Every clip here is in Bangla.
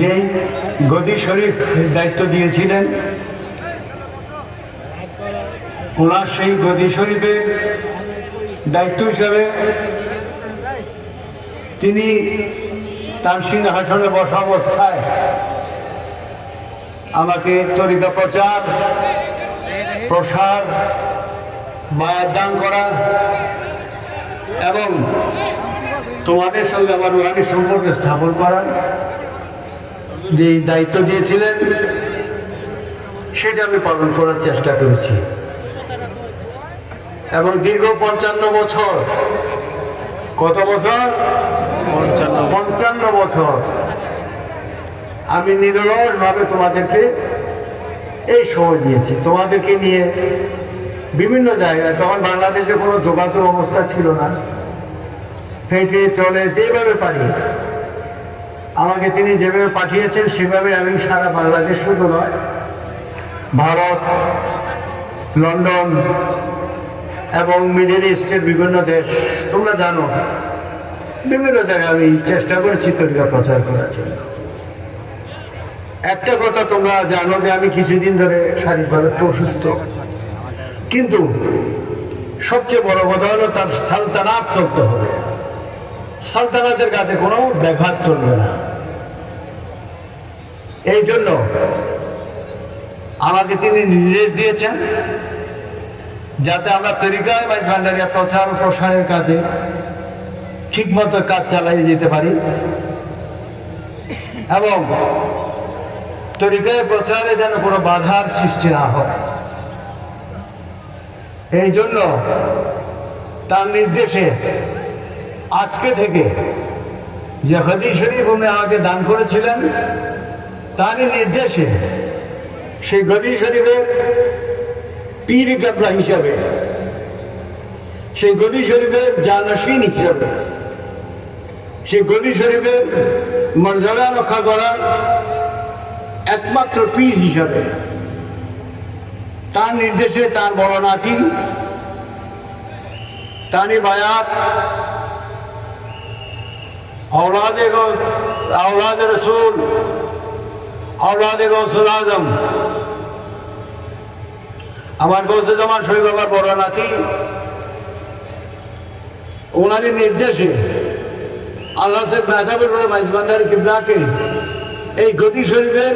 যেই গদি শরীফ দায়িত্ব দিয়েছিলেন, ওনার সেই গদি শরীফের দায়িত্ব হিসাবে তিনি তার সিংহাসনে বসা অবস্থায় আমাকে তরিকা প্রচার প্রসার বায়াত দান করা এবং তোমাদের সঙ্গে আমার রুহানি সম্পর্ক স্থাপন করার যে দায়িত্ব দিয়েছিলেন সেটা আমি পালন করার চেষ্টা করেছি এবং দীর্ঘ 55 বছর, কত বছর? 55 বছর আমি নিরলসভাবে তোমাদেরকে এই সময় দিয়েছি। তোমাদেরকে নিয়ে বিভিন্ন জায়গায়, তখন বাংলাদেশে কোনো যোগাযোগ অবস্থা ছিল না, হেঁটে চলে যেভাবে পারি আমাকে তিনি যেভাবে পাঠিয়েছেন সেভাবে আমি সারা বাংলাদেশ শুধু নয়, ভারত, লন্ডন এবং মিডল ইস্টের বিভিন্ন দেশ, তোমরা জানো বিভিন্ন জায়গায় আমি চেষ্টা করেছি তরিকা প্রচার করার জন্য। একটা কথা তোমরা জানো যে আমি কিছুদিন ধরে শারীরিকভাবে একটু অসুস্থ, কিন্তু সবচেয়ে বড় কথা হলো তার সালতানাত চলতে হবে। সালতানাতের কাছে কোনো ব্যাঘাত চলবে না। এই জন্য আমাকে তিনি নির্দেশ দিয়েছেন যাতে আমরা তরিকায় মাইজ ভান্ডারিয়া প্রচার প্রসারের কাজে ঠিকমতো কাজ চালিয়ে যেতে পারি এবং তরিকায় প্রচারে যেন কোনো বাধার সৃষ্টি না হয়। এই জন্য তার নির্দেশে আজকে থেকে যে হাদিস শরীফ উনি আমাকে দান করেছিলেন তারই নির্দেশে সেই গদি শরীফের পীর কাবলা হিসাবে, সেই গদি শরীফের জানশীন হিসাবে, সেই গদি শরীফের মর্যাদা রক্ষা করার একমাত্র পীর হিসাবে তার নির্দেশে তার বড় নাতি তানি বায়াত औलाद रसूल औलाद गौसुल आजम আমার গৌসে জামান শরীফ বাবার বড় নাতি, ওনারই নির্দেশে আল্লাহ সাহেব মেহতাবুর রহমান মাইজ ভান্ডারী কিবলাকে এই গদি শরীফের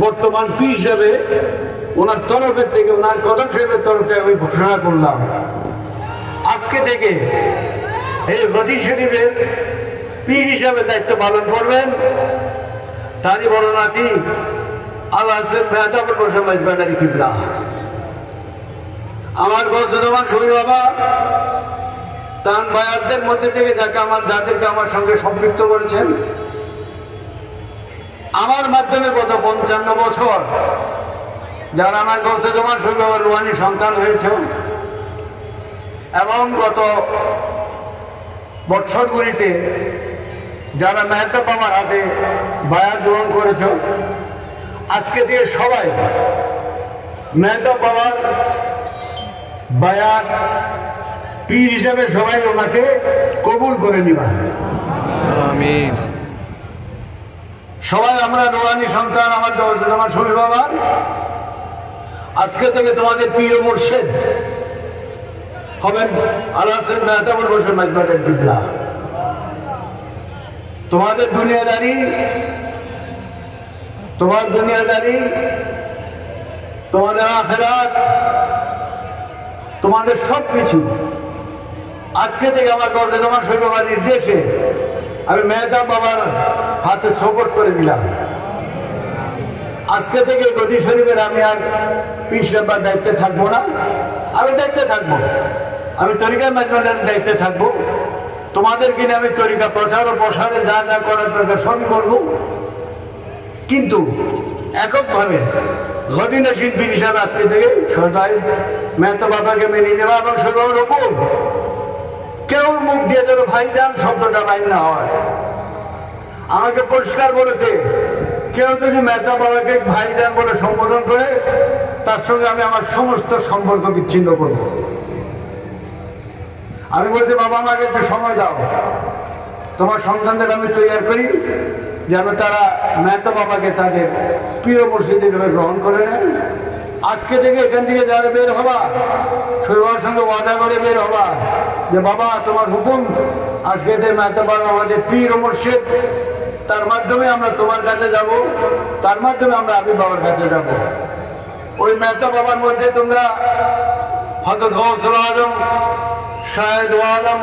বর্তমান পীর হিসাবে ওনার তরফের থেকে, ওনার কদম শরীফের তরফে আমি ঘোষণা করলাম আজকে থেকে এই গদি শরীফের পীর হিসাবে দায়িত্ব পালন করবেন তারই বড় নাতি আল্লাহ সাহেব মেহতাবুর রহমান মাইজ ভান্ডারী কিবলা। আমার গৌসে জামান শরীফ বাবা তান বায়াতদের মধ্যে থেকে যাকে আমার দাদেরকে আমার সঙ্গে সম্পৃক্ত করেছেন, আমার মাধ্যমে গত 55 বছর যারা আমার গৌসে জামান শরীফ বাবার রুহানি সন্তান হয়েছে এবং গত বৎসরগুলিতে যারা মেহতাব বাবার হাতে বায়াত গ্রহণ করেছ, আজকে থেকে সবাই মেহতাব বাবার বায়াত পীর হিসেবে সবাই ওনাকে কবুল করে নিবা। আমিন। সবাই আমরা রুহানি সন্তান আমার আমার শরীফ বাবার। আজকে থেকে তোমাদের প্রিয় মুর্শিদ হবেন আল্লাহ সাহেব মেহতাবুর রহমান মাইজ ভান্ডারী কিবলা। তোমাদের দুনিয়াদারি, তোমার দুনিয়াদারি, তোমাদের আখিরাত, তোমাদের সবকিছু আজকে থেকে আমার গৌসে জামান শরীফ বাবার নির্দেশে আমি মেহতাব বাবার হাতে সোপর্দ করে দিলাম। আজকে থেকে গদি শরীফের আমি আর পীর সাহেবের দায়িত্বে থাকবো না, আমি দায়িত্বে থাকবো, আমি তরিকায় মাইজ ভান্ডারীর দায়িত্বে থাকবো। তোমাদের কিনে আমি তরিকা প্রচার ও প্রসারে যা যা করার দরকার সবই করবো, কিন্তু এককভাবে গদি নশীন পীর হিসাবে আজকে থেকে সদাই মেহতাব বাবাকে মেনে নেওয়া এবং সবার উপর কেউ মুখ দিয়ে যেন ভাইজান শব্দটা বাইর না হয়। আমাকে পরিষ্কার বলেছে কেউ যদি মেহতাব বাবাকে ভাইজান বলে সম্বোধন করে তার সঙ্গে আমি আমার সমস্ত সম্পর্ক বিচ্ছিন্ন করব। আমি বলছি বাবা আমাকে একটু সময় দাও, তোমার সন্তানদের আমি তৈরি করি যেন তারা মেহতা বাবাকে তাদের প্রিয় মুর্শিদ হিসেবে গ্রহণ করে নেয়। আজকে থেকে এখান থেকে যারা বের হবা, শরীফ বাবার সঙ্গে ওয়াদা করে বের হবা যে বাবা তোমার হুকুম, আজকে মেহতা বাবা আমাদের পীর মুর্শিদ, তার মাধ্যমে আমরা তোমার কাছে যাব, তার মাধ্যমে আমরা আবির বাবার কাছে যাব। ওই মেহতা বাবার মধ্যে তোমরা হযরত গৌসুল আজম, শাহেদ আলম,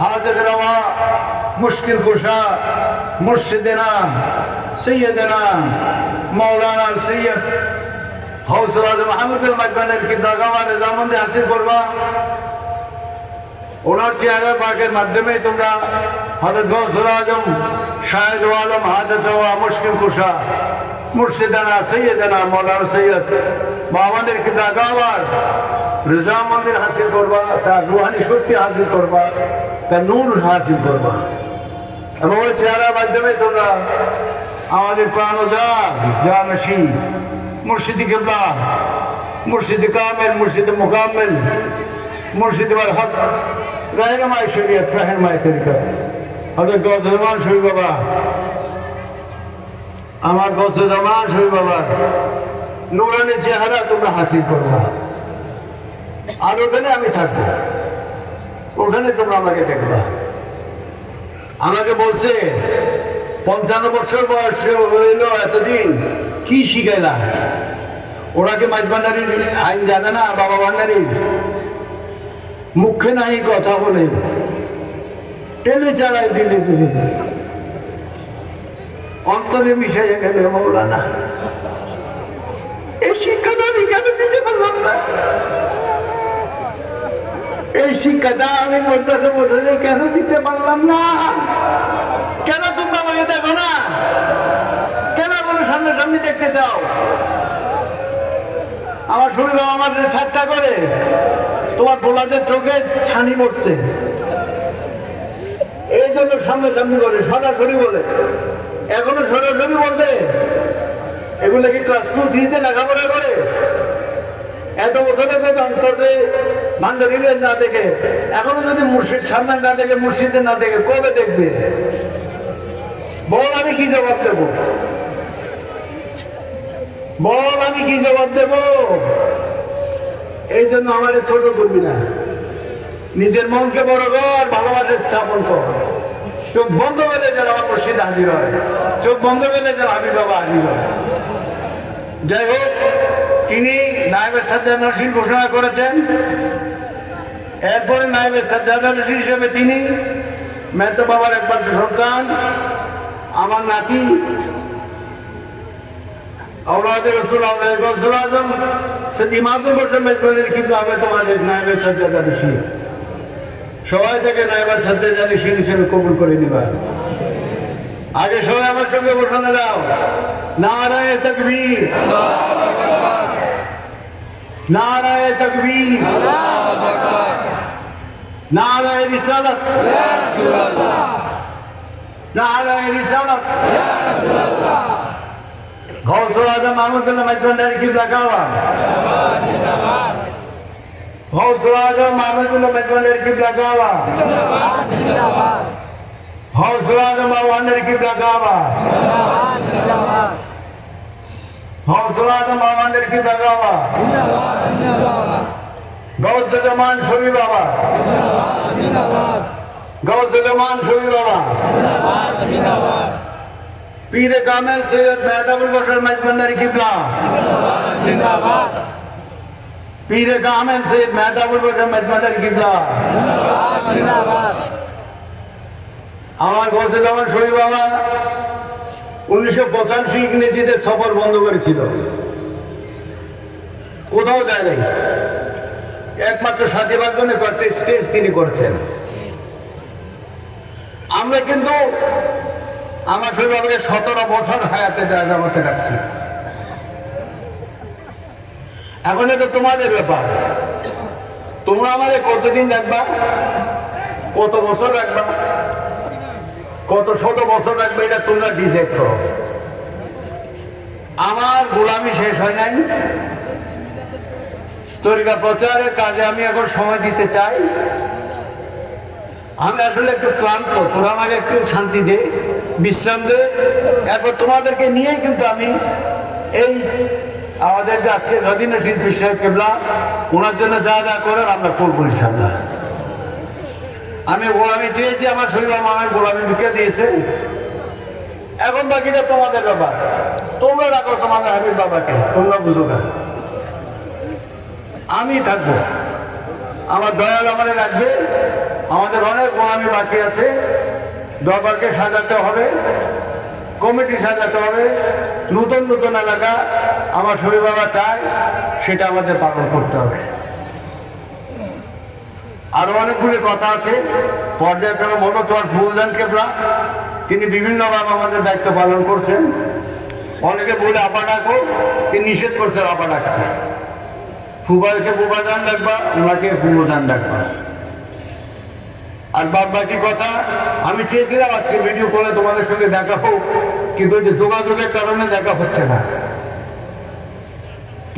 হাজত রওয়া, মুশকিল কুশা, মুর্শিদেনা, সৈয়দেনা মৌলানা সৈয়দ গৌসুল আজম আহমদুল মাকবানের কিবলাগাওয়া রেজামন্দি হাসিল করবা। ওনার চেহারা পাকের মাধ্যমে তোমরা হযরত গৌসুল আজম, শাহেদ আলম, হাজত রওয়া, মুশকিল কুশা, মুর্শিদানা, সৈয়দানা, মৌলানা সৈয়দ বাবানের কিবলাগাওয়ার রেজামন্দির হাসিল করবা, তার রুহানি শক্তি হাসিল করবা, তার নূর হাসিল করবা। এবং ওই চেহারার মাধ্যমে তোমরা আমাদের প্রাণজাত জানসী মুর্শিদি কিবলা, মুর্শিদি কামেল, মুর্শিদি মুকাম্মেল, মুর্শিদ ওয়াল হক, রাহনুমায়ে শরীয়ত, রাহনুমায়ে তরিকত হযরত গৌসুল জামান শরীফ বাবা, আমার গৌসুল জামান শরীফ বাবার নূরানি চেহারা তোমরা হাসিল করবা। আর ওখানে আমি থাকবো, ওখানে তোমরা আমাকে দেখবা। আমাকে বলছে 55 বছর বয়স হইল, এতদিন কি শিখাইলা? ওরা কি মাইজ ভান্ডারির আইন জানে না? বাবা ভান্ডারির মুখে নাই কথা বলে, টেনে চালাই দিলে দিলে অন্তরে মিশাইয়া গেলে মৌলানা। এই শিক্ষাটা আমি কেন দিতে পারলাম না? এই শিক্ষাটা আমি বলতে বলে কেন দিতে পারলাম না? কেন তোমরা আমাকে দেখো না? কেন কোনো সামনাসামনি দেখতে চাও? আমার শরীর আমার ঠাট্টা করে, তোমার বোলাদের চোখে ছানি পড়ছে, এই জন্য সামনাসামনি করে, সরাসরি বলে। এখনো সরাসরি বলবে? এগুলো কি ক্লাস 2-3-তে লেখাপড়া করে? এত বছরে যদি অন্তরে ভান্ডারিদের না দেখে, এখনো যদি মুর্শিদ সামনে না দেখে, মুর্শিদের না দেখে, কবে দেখবে? বল আমি কি জবাব দেব? বল আমি কি জবাব দেব? এই জন্য আমার ছোট করবি না, নিজের মনকে বড় কর, ভালোবাসা স্থাপন কর। চোখ বন্ধ পেলে যেন আমার মুর্শিদ হাজির হয়, চোখ বন্ধ পেলে যেন আবির বাবা হাজির হয়। যাই হোক, তিনি নায়েবে সাজ্জাদ নরসিংহ ঘোষণা করেছেন। এরপরে নায়েবে সাজ্জাদ নরসিংহ হিসেবে তিনি মেহতা বাবার একমাত্র সন্তান, আমার নাতি আওলাদে রাসূল গৌসুল আজম সৈয়দ ইমাদুল বশর মেজবানের কিবলা হবে তোমাদের নায়েবে সাজ্জাদ নরসিংহ। সবাই থেকে নায়েবে সাজ্জাদ নরসিংহ হিসেবে কবুল করে নিবা। আগে সবাই আমার সঙ্গে ঘোষণা দাও, নারায়ে তাকবীর, নারায়ে তাকবীর, নারায়ে রিসালাত, নারায়ে রিসালাত। গৌসুল আজম আহমদুল্লাহ মাইজভান্ডারী কিবলাগাওয়া, গৌসুল আজম আহমদুল্লাহ মাইজভান্ডারী কিবলাগাওয়া, গৌসুল আজম মাওলানার কিবলাগাওয়া, গৌসুল আজম মাওলানার কিবলাগাওয়া, গৌসুল জামান শরীফ বাবা, গৌসুল জামান শরীফ বাবা, পীরে কামেল সৈয়দ মেহতাবুল বশর মাইজভান্ডারী কিবলা, পীরে কামেল সৈয়দ মেহতাবুল বশর মাইজভান্ডারী কিবলা। আমার গৌসুল জামান শরীফ বাবা 1985 ইংরেজিতে সফর বন্ধ করেছিল, কোথাও যায় নাই, একমাত্র সাথীবার জন্য কয়েকটা স্টেজ তিনি করছেন। আমরা কিন্তু আমার শরীফ বাবাকে 17 বছর হায়াতে জামাতে রাখছি। এখন তো তোমাদের ব্যাপার, তোমরা আমাদের কতদিন রাখবা, কত বছর রাখবা, কত শত বছর রাখবে, এটা তোমরা ডিসাইড করো। আমার গোলামি শেষ হয় নাই, তরিকা প্রচারের কাজে আমি এখন সময় দিতে চাই। আমি আসলে একটু ক্লান্ত, তোরা আমাকে একটু শান্তি দে, বিশ্রাম দেয়, এরপর তোমাদেরকে নিয়েই কিন্তু আমি এই আমাদের যে আজকে নদীনা শিল্পী সাহেব কেবলা ওনার জন্য যা যা করার আমরা করবো ইনশাল্লাহ। আমি গোলামি চেয়েছি, আমার শরীর আমার গোলামি ঢুকে দিয়েছে, এখন বাকিটা তোমাদের ব্যাপার। তোমরা রাখো তোমাদের হাবিব বাবাকে, তোমরা বুঝো না, আমি থাকবো, আমার দয়াল আমাদের রাখবে। আমাদের অনেক গোলামি বাকি আছে, দরবারকে সাজাতে হবে, কমিটি সাজাতে হবে, নতুন নতুন এলাকা আমার শরীর বাবা চায়, সেটা আমাদের পালন করতে হবে। আরো অনেকগুলি কথা আছে, পর্যায়ক্রমে বলো। তোমার ফুলজান কেবলা তিনি বিভিন্নভাবে আমাদের দায়িত্ব পালন করছেন। অনেকে বলে আপা ডাকো, তিনি নিষেধ করছেন আপা ডাকতে। ফুবাইকে ফুবাজান ডাকবা, ওনাকে ফুবাজান ডাকবা। আর বাদ বাকি কথা আমি চেয়েছিলাম আজকে ভিডিও করে তোমাদের সঙ্গে দেখা হোক, কিন্তু যে যোগাযোগের কারণে দেখা হচ্ছে না।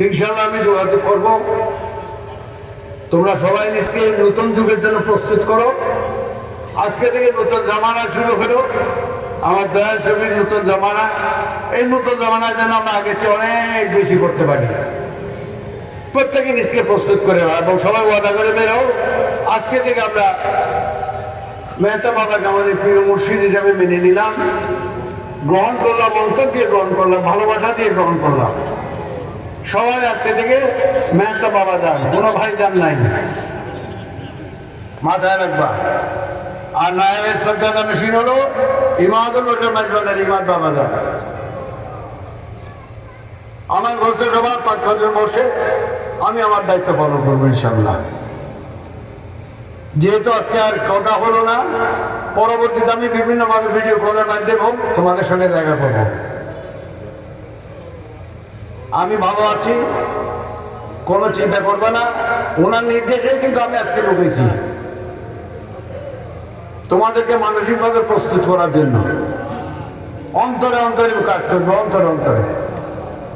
ইনশাআল্লাহ আমি যোগাযোগ করব। তোমরা সবাই নিজকে নতুন যুগের জন্য প্রস্তুত করো। আজকে থেকে নতুন জামানা শুরু হলো, আমার দয়াল ছবির নতুন জামানা। এই নতুন জামানায় যেন আমরা আগের চেয়ে অনেক বেশি করতে পারি। প্রত্যেকে নিজকে প্রস্তুত করে এবং সবাই ওয়াদা করে বেরো। আজকে থেকে আমরা মেহতা বাবাকে আমাদের প্রিয় মুর্শিদ হিসাবে মেনে নিলাম, গ্রহণ করলাম, অন্তর দিয়ে গ্রহণ করলাম, ভালোবাসা দিয়ে গ্রহণ করলাম। সবাই আজকে থেকে মেহতা বাবা যান, কোনো ভাই যান নাই, মাথায় রাখবা। আর নায়েবের সজ্জাদা মেশিন হলো ইমাদুল হোসেন মাজবাদার ইমাদ বাবা যান। আমার বসে সবার পাক্ষে বসে আমি আমার দায়িত্ব পালন করবো ইনশাল্লাহ। যেহেতু আজকে আর কথা হলো না, পরবর্তীতে আমি বিভিন্নভাবে ভিডিও কলের মাধ্যমে তোমাদের সঙ্গে দেখা করবো। আমি ভালো আছি, কোনো চিন্তা করবে না। ওনার নির্দেশে কিন্তু আমি আজকে ঢুকেছি তোমাদেরকে মানসিকভাবে প্রস্তুত করার জন্য। অন্তরে অন্তরে কাজ করবো, অন্তরে অন্তরে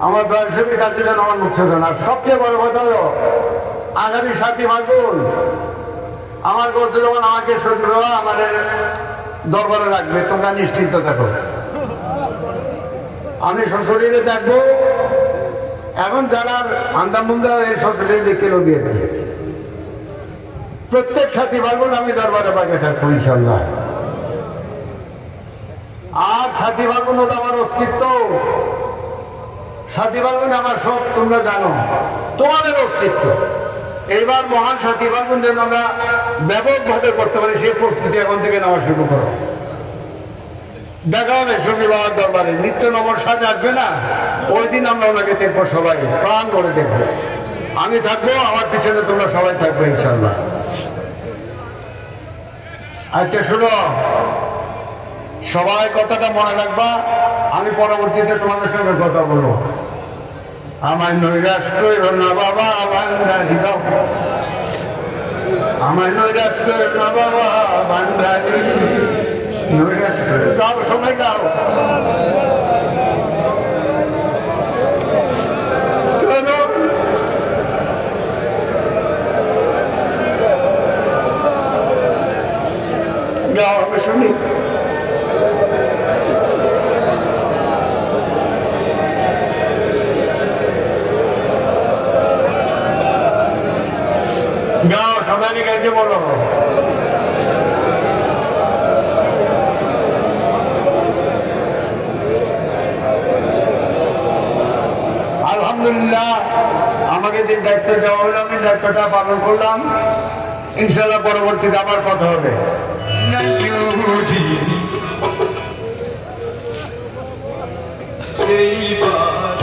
আমার দর্শকের কাছে যেন আমার মুখ ছিল না। সবচেয়ে বড় কথা হলো আগামী 7ই ফাল্গুন আমার কাছে যখন আমাকে সত্যি আমার দরবারে রাখবে, তোমরা নিশ্চিন্ত থাকো, আমি সশরীরে দেখবো। এখন যারা আন্দামুন্দা এই সশরীরে দেখতে লবিয়ে দিয়ে প্রত্যেক 7ই ফাল্গুন আমি দরবারে পাকে থাকবো ইনশাল্লাহ। আর 7ই ফাল্গুন হলো আমার অস্তিত্ব, 7ই ফাল্গুন আমার সব, তোমরা জানো তোমাদের অস্তিত্ব। এইবার মহান 7ই ফাল্গুন যেন আমরা ব্যাপকভাবে করতে পারি, সেই প্রস্তুতি এখন থেকে নেওয়া শুরু করো। দেখা হবে শনি বাবার দরবারে, নিত্য নমর সাজ আসবে না, ওই দিন আমরা ওনাকে দেখবো, সবাই প্রাণ করে দেখবো। আমি থাকবো, আমার পিছনে তোমরা সবাই থাকবে ইনশাল্লাহ। আচ্ছা শোনো, সবাই কথাটা মনে রাখবা, আমি পরবর্তীতে তোমাদের সঙ্গে কথা বলবো। আমায় নৈরাশ করো না বাবা বান্ধারি দাও, আমায় নৈরাশ করো না বাবা বান্ধারি, নৈরাশ করে দাও, সবাই দাও। চলো গাও, আমি শুনি। গাও, সবাই গাইতে বলো। আলহামদুলিল্লাহ, আমাকে যে দায়িত্ব দেওয়া হলো আমি দায়িত্বটা পালন করলাম। ইনশাল্লাহ পরবর্তীতে আবার কথা হবে।